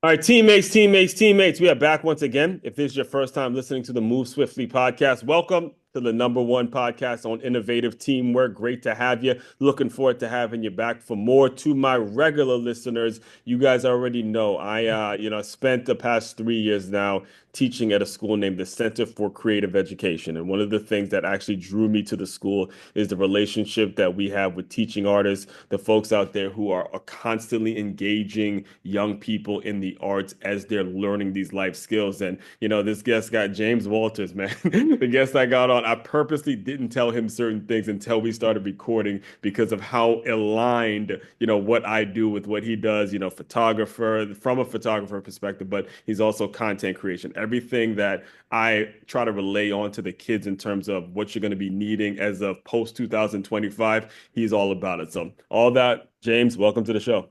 All right, teammates. We are back once again. If this is your first time listening to the Move Swiftly podcast, welcome to the number one podcast on innovative teamwork. Great to have you. Looking forward to having you back for more. To my regular listeners, you guys already know I spent the past 3 years now teaching at a school named the Center for Creative Education. And one of the things that actually drew me to the school is the relationship that we have with teaching artists, the folks out there who are constantly engaging young people in the arts as they're learning these life skills. And, this guest got James Walters, man. The guest I got on, I purposely didn't tell him certain things until we started recording because of how aligned, what I do with what he does, photographer from a photographer perspective, but he's also content creation. Everything that I try to relay on to the kids in terms of what you're going to be needing as of post 2025, he's all about it. So, all that, James, welcome to the show.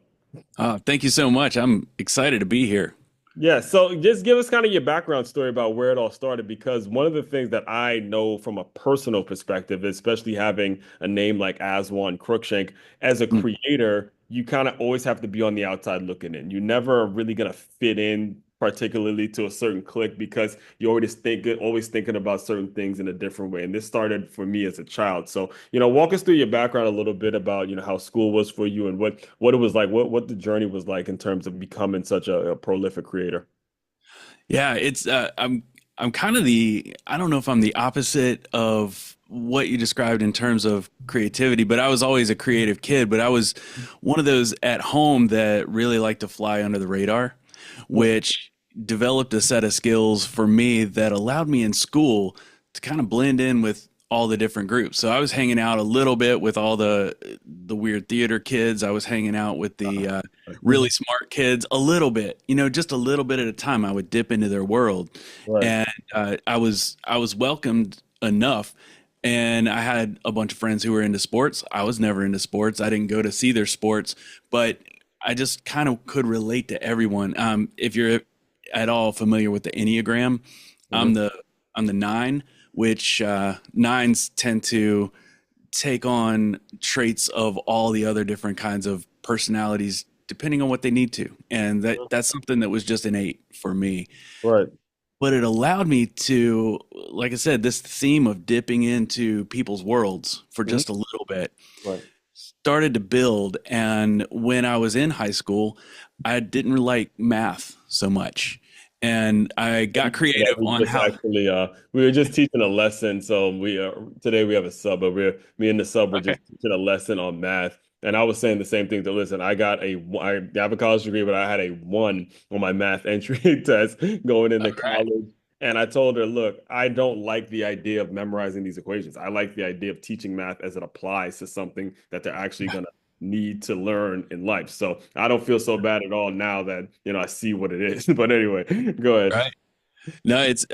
Thank you so much. I'm excited to be here. Yeah, so just give us kind of your background story about where it all started, because one of the things that I know from a personal perspective, especially having a name like Aswan Crookshank, as a Mm. creator, you kind of always have to be on the outside looking in. You're never really gonna fit in particularly to a certain clique because you're always thinking about certain things in a different way. And this started for me as a child. So, walk us through your background a little bit about, how school was for you and what it was like, what the journey was like in terms of becoming such a prolific creator. Yeah, I'm kind of I don't know if I'm the opposite of what you described in terms of creativity, but I was always a creative kid, but I was one of those at home that really liked to fly under the radar, which developed a set of skills for me that allowed me in school to kind of blend in with all the different groups. So I was hanging out a little bit with all the weird theater kids. I was hanging out with the really smart kids a little bit, just a little bit at a time. I would dip into their world, Right. and I was welcomed enough. And I had a bunch of friends who were into sports. I was never into sports. I didn't go to see their sports, but I just kind of could relate to everyone. If you're at all familiar with the Enneagram, I'm Hmm. the I'm the nine, which nines tend to take on traits of all the other different kinds of personalities depending on what they need to. And that's something that was just innate for me. Right. But it allowed me to, like I said, this theme of dipping into people's worlds for Hmm. just a little bit Right. started to build. And when I was in high school, I didn't like math so much. And I got That creative we on just how. actually we were just teaching a lesson. So we today we have a sub, but me and the sub were Okay. just teaching a lesson on math. And I was saying the same thing to listen. I have a college degree, but I had a one on my math entry test going All into right. college. And I told her, look, I don't like the idea of memorizing these equations. I like the idea of teaching math as it applies to something that they're actually gonna need to learn in life. So I don't feel so bad at all now that, I see what it is. But anyway, go ahead. Right. No, it's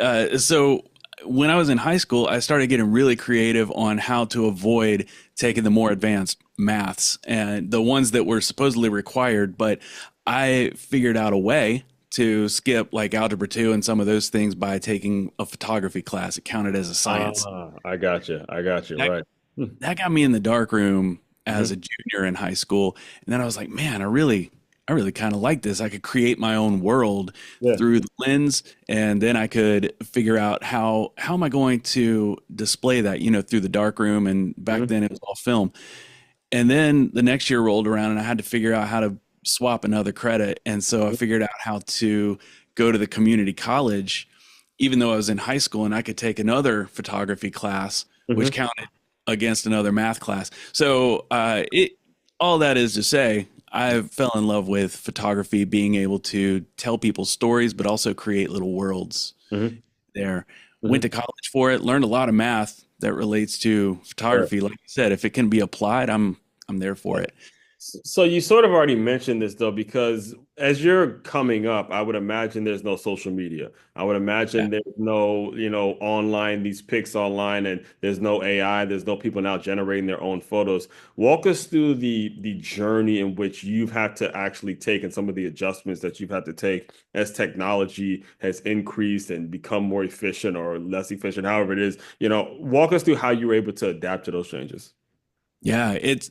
so when I was in high school, I started getting really creative on how to avoid taking the more advanced maths and the ones that were supposedly required, but I figured out a way to skip like algebra 2 and some of those things by taking a photography class. It counted as a science. I got you. I got you. That Right. that got me in the dark room as Hmm. a junior in high school. And then I was like, man, I really kind of like this. I could create my own world Yeah. through the lens, and then I could figure out how am I going to display that, through the dark room. And back Hmm. then it was all film. And then the next year rolled around and I had to figure out how to swap another credit. And so I figured out how to go to the community college, even though I was in high school, and I could take another photography class, which Hmm. counted against another math class. So it all that is to say, I fell in love with photography, being able to tell people stories, but also create little worlds Hmm. there. Went Hmm. to college for it, learned a lot of math that relates to Right. photography. Like you said, if it can be applied, I'm there for it. So you sort of already mentioned this though, because as you're coming up, I would imagine there's no social media. I would Yeah. imagine there's no, online, these pics online, and there's no AI, there's no people now generating their own photos. Walk us through the journey in which you've had to actually take and some of the adjustments that you've had to take as technology has increased and become more efficient or less efficient, however it is. Walk us through how you were able to adapt to those changes. Yeah, it's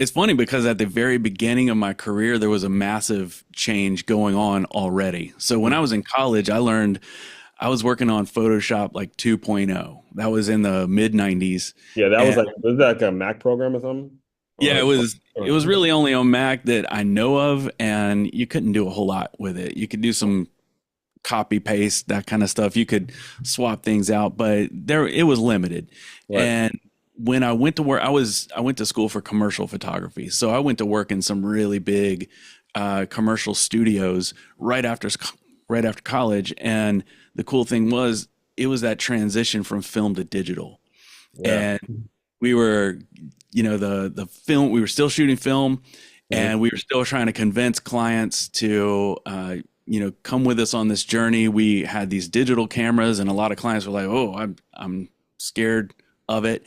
it's funny because at the very beginning of my career, there was a massive change going on already. So when I was in college, I was working on Photoshop like 2.0. That was in the mid 90s. Yeah, that And was that like a Mac program or something? yeah, Or, it was really only on Mac that I know of, and you couldn't do a whole lot with it. You could do some copy paste, that kind of stuff. You could swap things out, but there it was limited. right. And when I went to work, I went to school for commercial photography. So I went to work in some really big commercial studios right after college. And the cool thing was it was that transition from film to digital. Yeah. And we were, the film, we were still shooting film, Mhm. and we were still trying to convince clients to come with us on this journey. We had these digital cameras, and a lot of clients were like, "Oh, I'm scared of it,"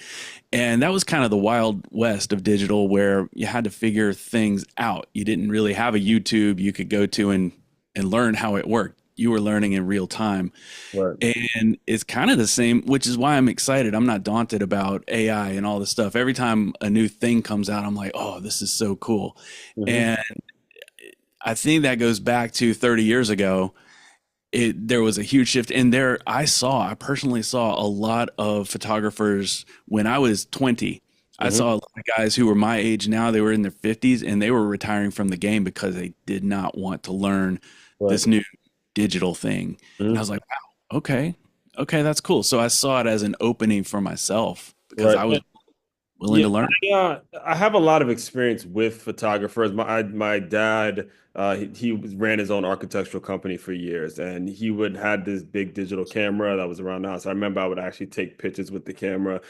and that was kind of the wild west of digital, where you had to figure things out. You didn't really have a YouTube you could go to and learn how it worked. You were learning in real time. Right. And it's kind of the same, which is why I'm excited. I'm not daunted about AI and all this stuff. Every time a new thing comes out, I'm like, oh, this is so cool. Hmm. And I think that goes back to 30 years ago. There was a huge shift. And I personally saw a lot of photographers when I was 20. I Hmm. saw a lot of guys who were my age now, they were in their 50s, and they were retiring from the game because they did not want to learn Right. this new digital thing. And I Mhm. was like, wow, okay, okay, that's cool. So I saw it as an opening for myself because Right. I was willing Yeah, to learn. I have a lot of experience with photographers. My dad, he ran his own architectural company for years, and he would had this big digital camera that was around the house. I remember I would actually take pictures with the camera.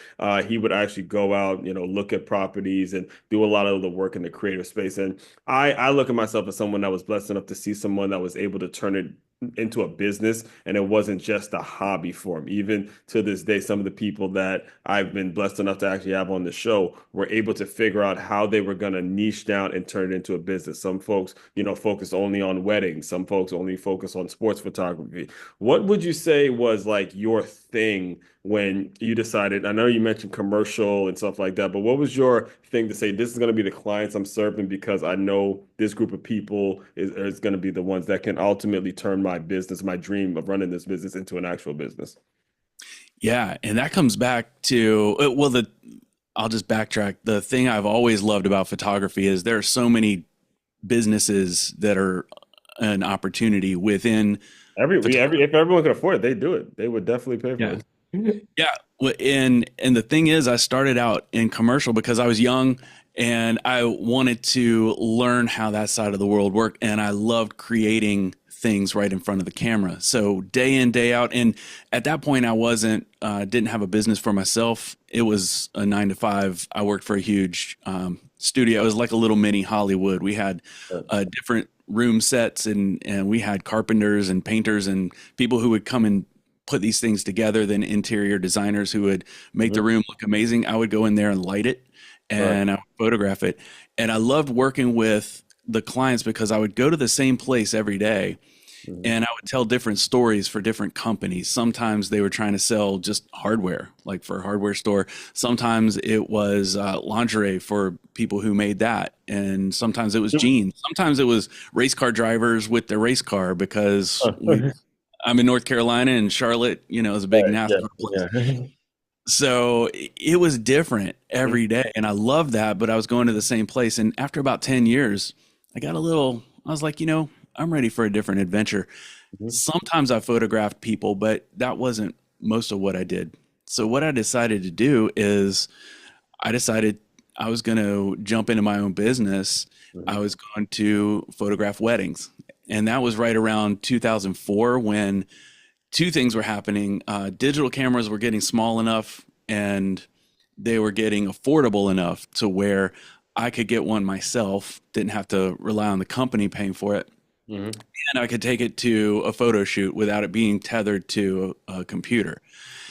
He would actually go out, look at properties and do a lot of the work in the creative space. And I look at myself as someone that was blessed enough to see someone that was able to turn it into a business, and it wasn't just a hobby for him. Even to this day, some of the people that I've been blessed enough to actually have on the show were able to figure out how they were going to niche down and turn it into a business. Some folks, focus only on weddings. Some folks only focus on sports photography. What would you say was like your thing when you decided? I know you mentioned commercial and stuff like that, but what was your thing to say, this is going to be the clients I'm serving because I know this group of people is going to be the ones that can ultimately turn my business, my dream of running this business into an actual business? Yeah, and that comes back to the I'll just backtrack. The thing I've always loved about photography is there are so many businesses that are an opportunity within photography. If everyone could afford it, they do it. They would definitely pay for Yeah. it. Yeah, and the thing is, I started out in commercial because I was young and I wanted to learn how that side of the world worked, and I loved creating things right in front of the camera. So day in, day out, and at that point, I wasn't didn't have a business for myself. It was a 9 to 5. I worked for a huge studio. It was like a little mini Hollywood. We had different room sets, and we had carpenters and painters and people who would come and put these things together, then interior designers who would make the Mhm. room look amazing. I would go in there and light it Right. and I would photograph it. And I loved working with the clients because I would go to the same place every day Mhm. and I would tell different stories for different companies. Sometimes they were trying to sell just hardware, like for a hardware store. Sometimes it was lingerie for people who made that. And sometimes it was jeans. Sometimes it was race car drivers with their race car because I'm in North Carolina and Charlotte, is a big Right. Yeah. NASCAR place. Yeah. So it was different every day. And I loved that, but I was going to the same place. And after about 10 years, I was like, I'm ready for a different adventure. Mhm. Sometimes I photographed people, but that wasn't most of what I did. So what I decided to do is I decided I was going to jump into my own business. I Mhm. was going to photograph weddings. And that was right around 2004 when two things were happening. Digital cameras were getting small enough and they were getting affordable enough to where I could get one myself, didn't have to rely on the company paying for it. Mhm. And I could take it to a photo shoot without it being tethered to a computer.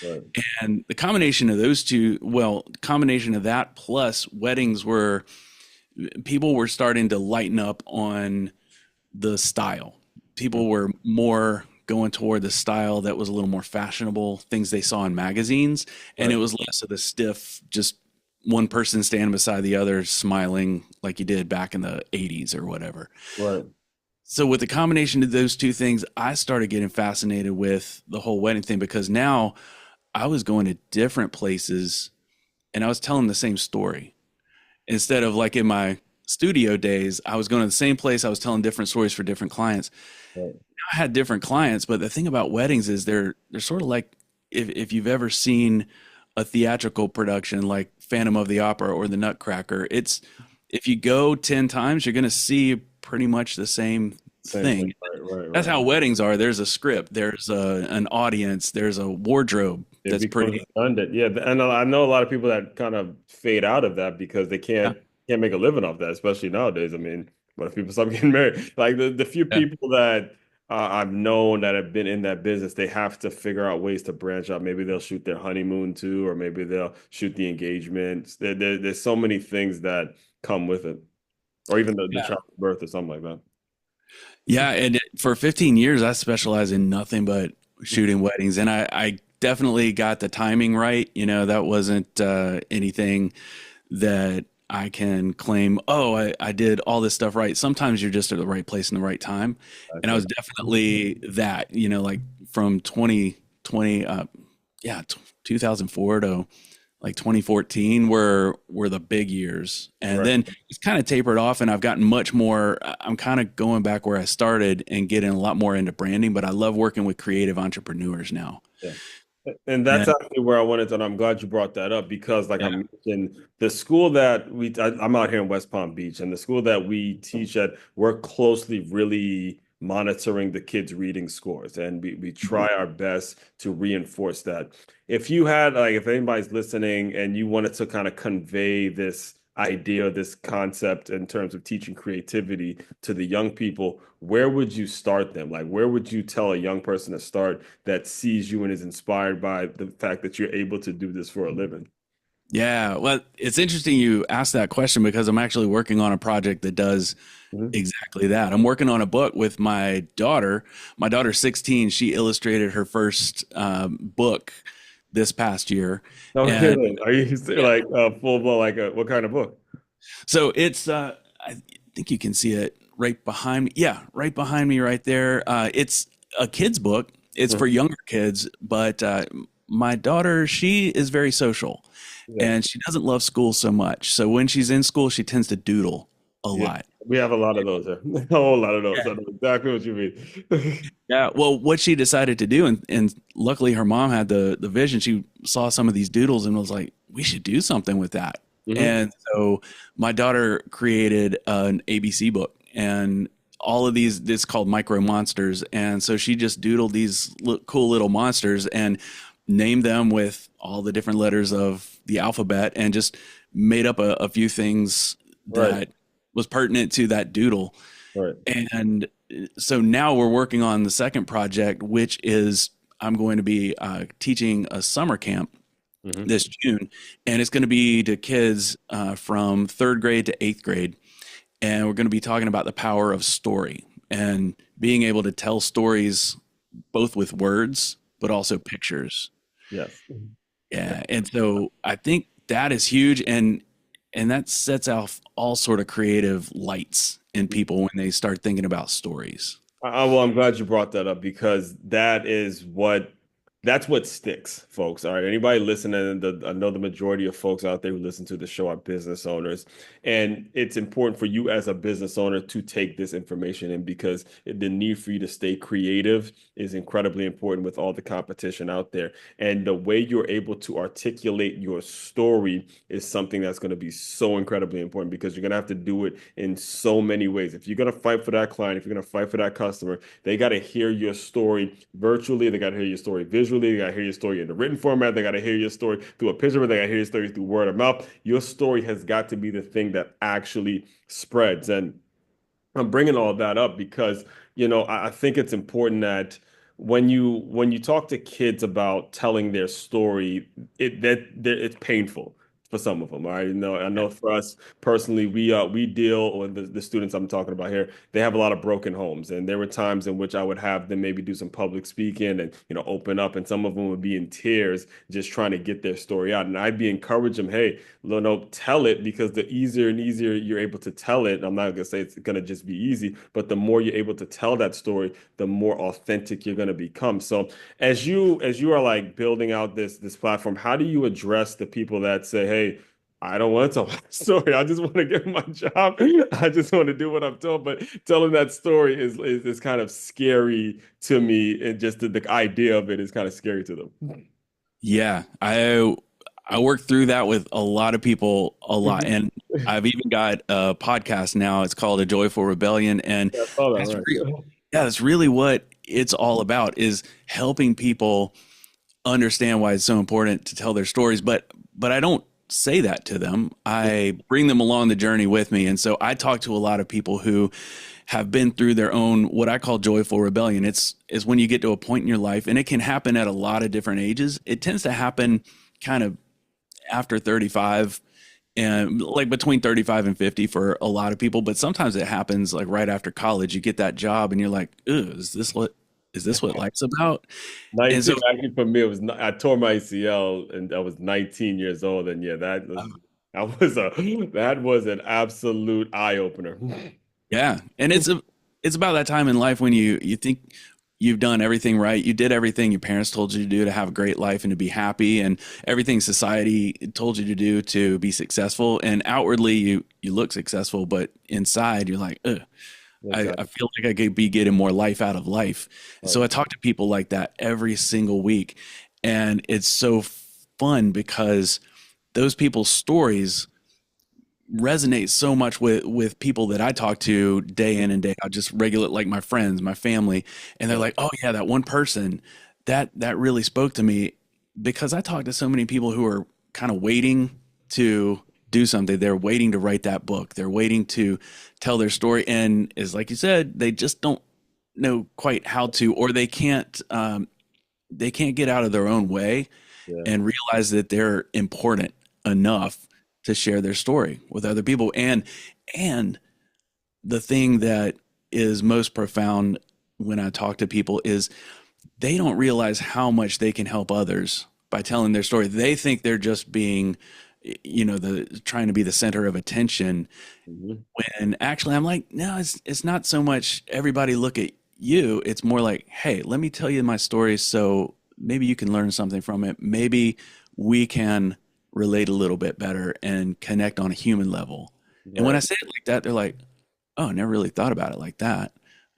Right. And the combination of those two, well, combination of that plus weddings were, people were starting to lighten up on the style. People were more going toward the style that was a little more fashionable, things they saw in magazines, and Right. it was less of the stiff, just one person standing beside the other smiling like you did back in the 80s or whatever. Right. So with the combination of those two things, I started getting fascinated with the whole wedding thing because now I was going to different places and I was telling the same story. Instead of like in my studio days, I was going to the same place, I was telling different stories for different clients. Right. I had different clients, but the thing about weddings is they're sort of like if you've ever seen a theatrical production like Phantom of the Opera or The Nutcracker, it's if you go 10 times, you're going to see pretty much the same Same thing. thing. Right. Right. That's Right. how weddings are. There's a script, there's an audience, there's a wardrobe It that's becomes pretty. redundant. Yeah, and I know a lot of people that kind of fade out of that because they Yeah, can't make a living off that, especially nowadays. I mean, what if people stop getting married? Like the few yeah, people that I've known that have been in that business, they have to figure out ways to branch out. Maybe they'll shoot their honeymoon too, or maybe they'll shoot the engagements. There's so many things that come with it, or even the yeah. child's birth or something like that. Yeah, and for 15 years, I specialized in nothing but shooting weddings, and I definitely got the timing right. You know, that wasn't anything that I can claim, oh, I did all this stuff right. Sometimes you're just at the right place in the right time. And I Exactly. was definitely that, you know, like from 2020, yeah, 2004 to like 2014 were the big years. And Right. then it's kind of tapered off and I've gotten much more, I'm kind of going back where I started and getting a lot more into branding, but I love working with creative entrepreneurs now. Yeah. And that's And actually where I wanted to, and I'm glad you brought that up because, like I yeah, mentioned, the school that I'm out here in West Palm Beach, and the school that we teach at, we're closely really monitoring the kids' reading scores, and we try our best to reinforce that. If you had, like, if anybody's listening and you wanted to kind of convey this idea, this concept in terms of teaching creativity to the young people, where would you start them? Like, where would you tell a young person to start that sees you and is inspired by the fact that you're able to do this for a living? yeah. Well, it's interesting you asked that question because I'm actually working on a project that does Mhm. exactly that. I'm working on a book with my daughter. My daughter's 16. She illustrated her first book this past year. No And kidding. Are you yeah, like full blown like what kind of book? so it's, I think you can see it right behind me. Yeah, right behind me, right there. It's a kid's book. It's for Mhm. younger kids, but my daughter, she is very social Yeah. and she doesn't love school so much. So when she's in school, she tends to doodle a Yeah. lot. We have a lot of those here. A whole lot of those. I know exactly what you mean. Yeah, well, what she decided to do, and luckily her mom had the vision. She saw some of these doodles and was like, "We should do something with that." Hmm. And so my daughter created an ABC book, and all of these this called Micro Monsters, and so she just doodled these cool little monsters and named them with all the different letters of the alphabet, and just made up a few things Right. that was pertinent to that doodle. Right. And so now we're working on the second project, which is I'm going to be teaching a summer camp Hmm. this June, and it's going to be to kids from third grade to eighth grade. And we're going to be talking about the power of story and being able to tell stories both with words, but also pictures. Yes. Yeah. And so I think that is huge. And that sets off all sort of creative lights in people when they start thinking about stories. Well, I'm glad you brought that up because that's what sticks, folks. All right. Anybody listening, I know the majority of folks out there who listen to the show are business owners. And it's important for you as a business owner to take this information in because the need for you to stay creative is incredibly important with all the competition out there. And the way you're able to articulate your story is something that's going to be so incredibly important because you're going to have to do it in so many ways. If you're going to fight for that client, if you're going to fight for that customer, they got to hear your story virtually. They got to hear your story visually. They got to hear your story in the written format. They got to hear your story through a picture. They got to hear your story through word of mouth. Your story has got to be the thing that actually spreads. And I'm bringing all of that up because, I think it's important that when you talk to kids about telling their story, it's painful for some of them. All right, I know for us personally, we deal with the students I'm talking about here. They have a lot of broken homes, and there were times in which I would have them maybe do some public speaking and open up, and some of them would be in tears just trying to get their story out, and I'd be encouraging them, hey, no, tell it, because the easier and easier you're able to tell it. I'm not gonna say it's gonna just be easy, but the more you're able to tell that story, the more authentic you're gonna become. So as you are like building out this platform, how do you address the people that say, hey, I don't want to tell my story. I just want to get my job. I just want to do what I'm told. But telling that story is kind of scary to me, and just the idea of it is kind of scary to them. Yeah, I work through that with a lot of people a lot, and I've even got a podcast now. It's called A Joyful Rebellion, and Yeah, I saw that, that's right. yeah, that's really what it's all about, is helping people understand why it's so important to tell their stories. But I don't say that to them. I bring them along the journey with me, and so I talk to a lot of people who have been through their own, what I call joyful rebellion. It's is when you get to a point in your life, and it can happen at a lot of different ages. It tends to happen kind of after 35, and like between 35 and 50 for a lot of people, but sometimes it happens like right after college. You get that job and you're like, "Ugh, is this what life's about?" And 19, so actually, for me, I tore my ACL and I was 19 years old, and yeah, that was an absolute eye opener. yeah, and it's about that time in life when you think you've done everything right. You did everything your parents told you to do to have a great life and to be happy, and everything society told you to do to be successful. And outwardly, you look successful, but inside, you're like, ugh. I Exactly. feel like I could be getting more life out of life. So Right. I talk to people like that every single week. And it's so fun because those people's stories resonate so much with people that I talk to day in and day out, just regular, like my friends, my family. And they're Right. like, oh yeah, that one person that really spoke to me, because I talk to so many people who are kind of waiting to do something. They're waiting to write that book. They're waiting to tell their story. And is like you said, they just don't know quite how to, or they can't get out of their own way Yeah. and realize that they're important enough to share their story with other people. And the thing that is most profound when I talk to people is they don't realize how much they can help others by telling their story. They think they're just being, the trying to be the center of attention, Mhm. when actually I'm like, no, it's not so much everybody look at you. It's more like, hey, let me tell you my story so maybe you can learn something from it. Maybe we can relate a little bit better and connect on a human level. And when I Right. say it like that, they're like, oh, I never really thought about it like that.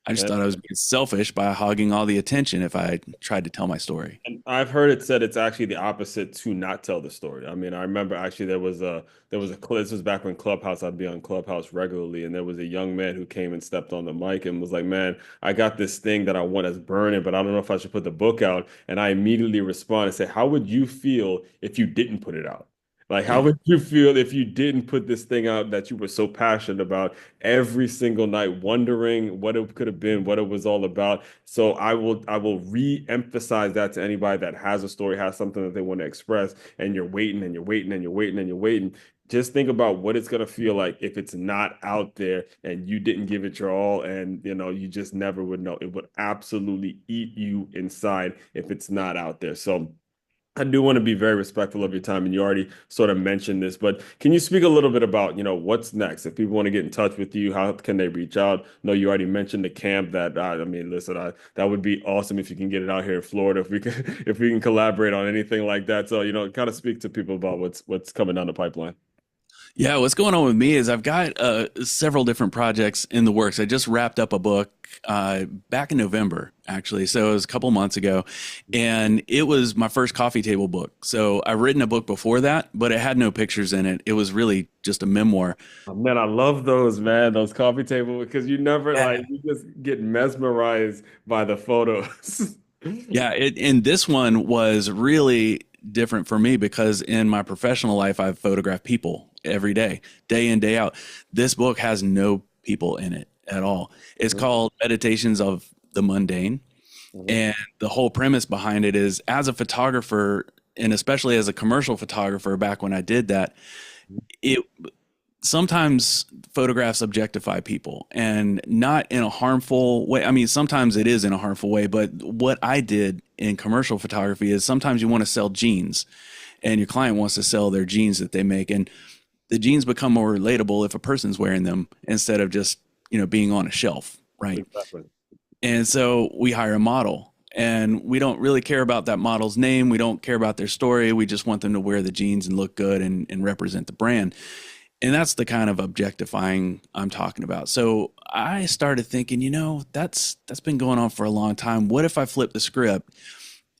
I just Yeah. thought I was being selfish by hogging all the attention if I tried to tell my story. And I've heard it said it's actually the opposite to not tell the story. I mean, I remember actually there was a clip. This was back when Clubhouse. I'd be on Clubhouse regularly, and there was a young man who came and stepped on the mic and was like, "Man, I got this thing that I want that's burning, but I don't know if I should put the book out." And I immediately responded and said, "How would you feel if you didn't put it out? Like, how Yeah. would you feel if you didn't put this thing out that you were so passionate about every single night, wondering what it could have been, what it was all about?" So I will re-emphasize that to anybody that has a story, has something that they want to express, and you're waiting and you're waiting and you're waiting and you're waiting. Just think about what it's gonna feel like if it's not out there and you didn't give it your all, and you just never would know. It would absolutely eat you inside if it's not out there. So I do want to be very respectful of your time, and you already sort of mentioned this, but can you speak a little bit about, what's next? If people want to get in touch with you, how can they reach out? No, you already mentioned the camp. That I mean, listen, that would be awesome if you can get it out here in Florida. If we can, if we can collaborate on anything like that. So, kind of speak to people about what's coming down the pipeline. Yeah, what's going on with me is I've got several different projects in the works. I just wrapped up a book back in November, actually. So it was a couple months ago. And it was my first coffee table book. So I've written a book before that, but it had no pictures in it. It was really just a memoir. Oh, man, I love those, man, those coffee table, because you never Yeah. like you just get mesmerized by the photos. Yeah, and this one was really different for me because in my professional life, I've photographed people every day in, day out. This book has no people in it at all. It's Mhm, called Meditations of the Mundane. mhm, And the whole premise behind it is, as a photographer, and especially as a commercial photographer back when I did that, it sometimes photographs objectify people, and not in a harmful way. I mean, sometimes it is in a harmful way, but what I did in commercial photography is sometimes you want to sell jeans and your client wants to sell their jeans that they make. And the jeans become more relatable if a person's wearing them instead of just, being on a shelf. Right. Exactly. And so we hire a model, and we don't really care about that model's name. We don't care about their story. We just want them to wear the jeans and look good and represent the brand. And that's the kind of objectifying I'm talking about. So I started thinking, that's been going on for a long time. What if I flip the script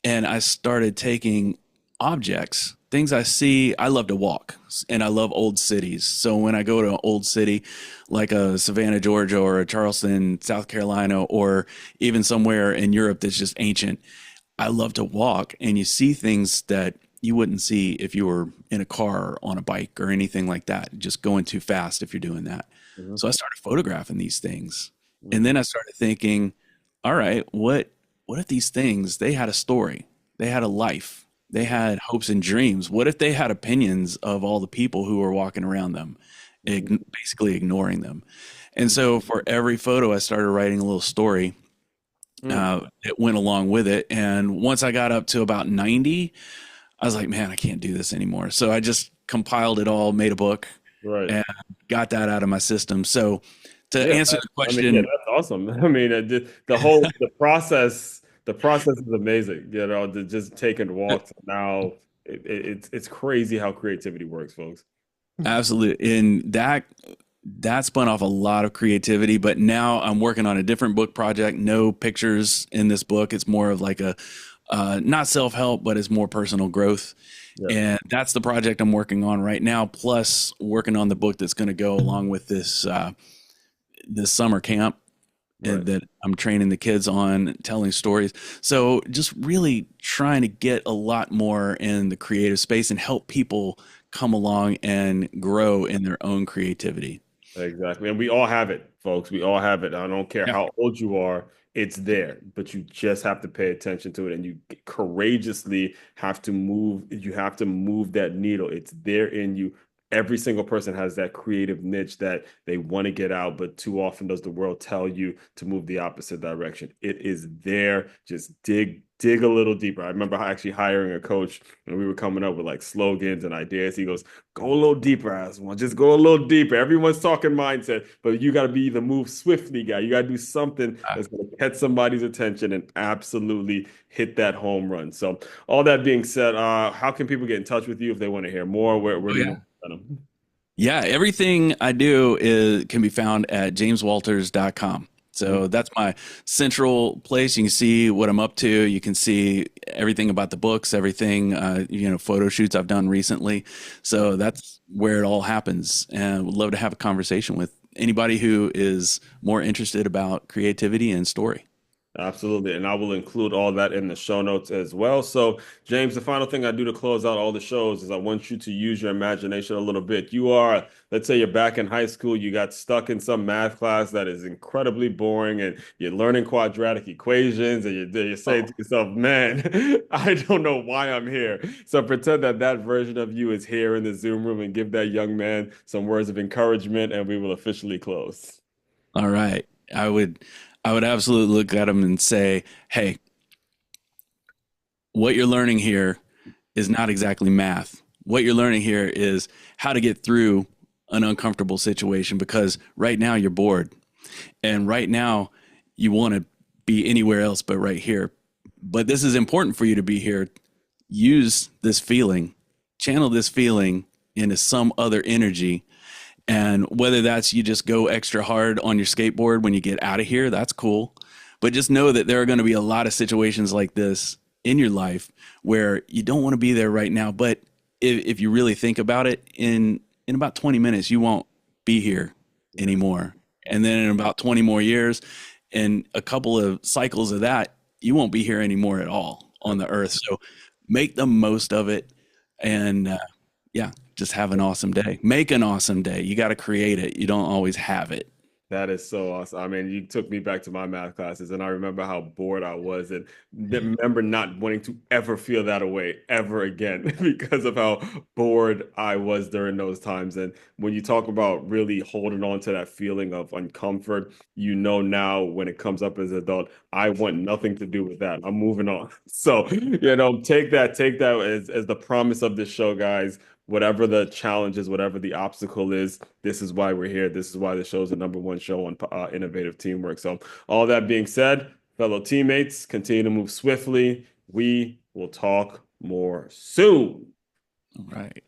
and I started taking objects, things I see? I love to walk and I love old cities. So when I go to an old city like a Savannah, Georgia, or a Charleston, South Carolina, or even somewhere in Europe that's just ancient, I love to walk, and you see things that you wouldn't see if you were in a car or on a bike or anything like that, just going too fast if you're doing that. Hmm. So I started photographing these things. And Hmm. then I started thinking, all right, what if these things, they had a story, they had a life, they had hopes and dreams? What if they had opinions of all the people who were walking around them, basically ignoring them? And so for every photo, I started writing a little story Hmm. that went along with it. And once I got up to about 90, I was like, man, I can't do this anymore. So I just compiled it all, made a book, Right. and got that out of my system. So to Yeah, answer the I mean, yeah, question, that's awesome. I mean, the process is amazing. Just taking walks now, it's crazy how creativity works, folks. absolutely. And that spun off a lot of creativity, but now I'm working on a different book project. No pictures in this book. It's more of like a not self-help, but it's more personal growth. Yeah, And that's the project I'm working on right now, plus working on the book that's going to go along with this summer camp right. that I'm training the kids on, telling stories. So just really trying to get a lot more in the creative space and help people come along and grow in their own creativity. Exactly. And we all have it, folks. We all have it. I don't care Yeah. how old you are, it's there, but you just have to pay attention to it, and you courageously have to move. You have to move that needle. It's there in you. Every single person has that creative niche that they want to get out, but too often does the world tell you to move the opposite direction. It is there. Just dig a little deeper. I remember actually hiring a coach, and we were coming up with like slogans and ideas. He goes, go a little deeper, Aswan. Just go a little deeper. Everyone's talking mindset, but you got to be the move swiftly guy. You got to do something that's going to catch somebody's attention and absolutely hit that home run. So, all that being said, how can people get in touch with you if they want to hear more? Where Oh do you yeah. want to send them? Yeah, everything I do can be found at jameswalters.com. So that's my central place. You can see what I'm up to. You can see everything about the books, everything, photo shoots I've done recently. So that's where it all happens. And would love to have a conversation with anybody who is more interested about creativity and story. Absolutely. And I will include all that in the show notes as well. So, James, the final thing I do to close out all the shows is I want you to use your imagination a little bit. Let's say you're back in high school, you got stuck in some math class that is incredibly boring, and you're learning quadratic equations, and you're saying to yourself, man, I don't know why I'm here. So, pretend that that version of you is here in the Zoom room and give that young man some words of encouragement, and we will officially close. All right. I would absolutely look at them and say, hey, what you're learning here is not exactly math. What you're learning here is how to get through an uncomfortable situation, because right now you're bored, and right now you want to be anywhere else but right here. But this is important for you to be here. Use this feeling, channel this feeling into some other energy. And whether that's you just go extra hard on your skateboard when you get out of here, that's cool. But just know that there are going to be a lot of situations like this in your life where you don't want to be there right now. But if you really think about it, in about 20 minutes, you won't be here Yeah. anymore. And then in about 20 more years and a couple of cycles of that, you won't be here anymore at all on the earth. So make the most of it. And yeah, just have an awesome day. Make an awesome day. You got to create it. You don't always have it. That is so awesome. I mean, you took me back to my math classes, and I remember how bored I was, and remember not wanting to ever feel that way ever again because of how bored I was during those times. And when you talk about really holding on to that feeling of uncomfort, you know now when it comes up as an adult, I want nothing to do with that. I'm moving on. So, take that as the promise of this show, guys. Whatever the challenge is, whatever the obstacle is, this is why we're here. This is why the show is the number one show on innovative teamwork. So, all that being said, fellow teammates, continue to move swiftly. We will talk more soon. All right.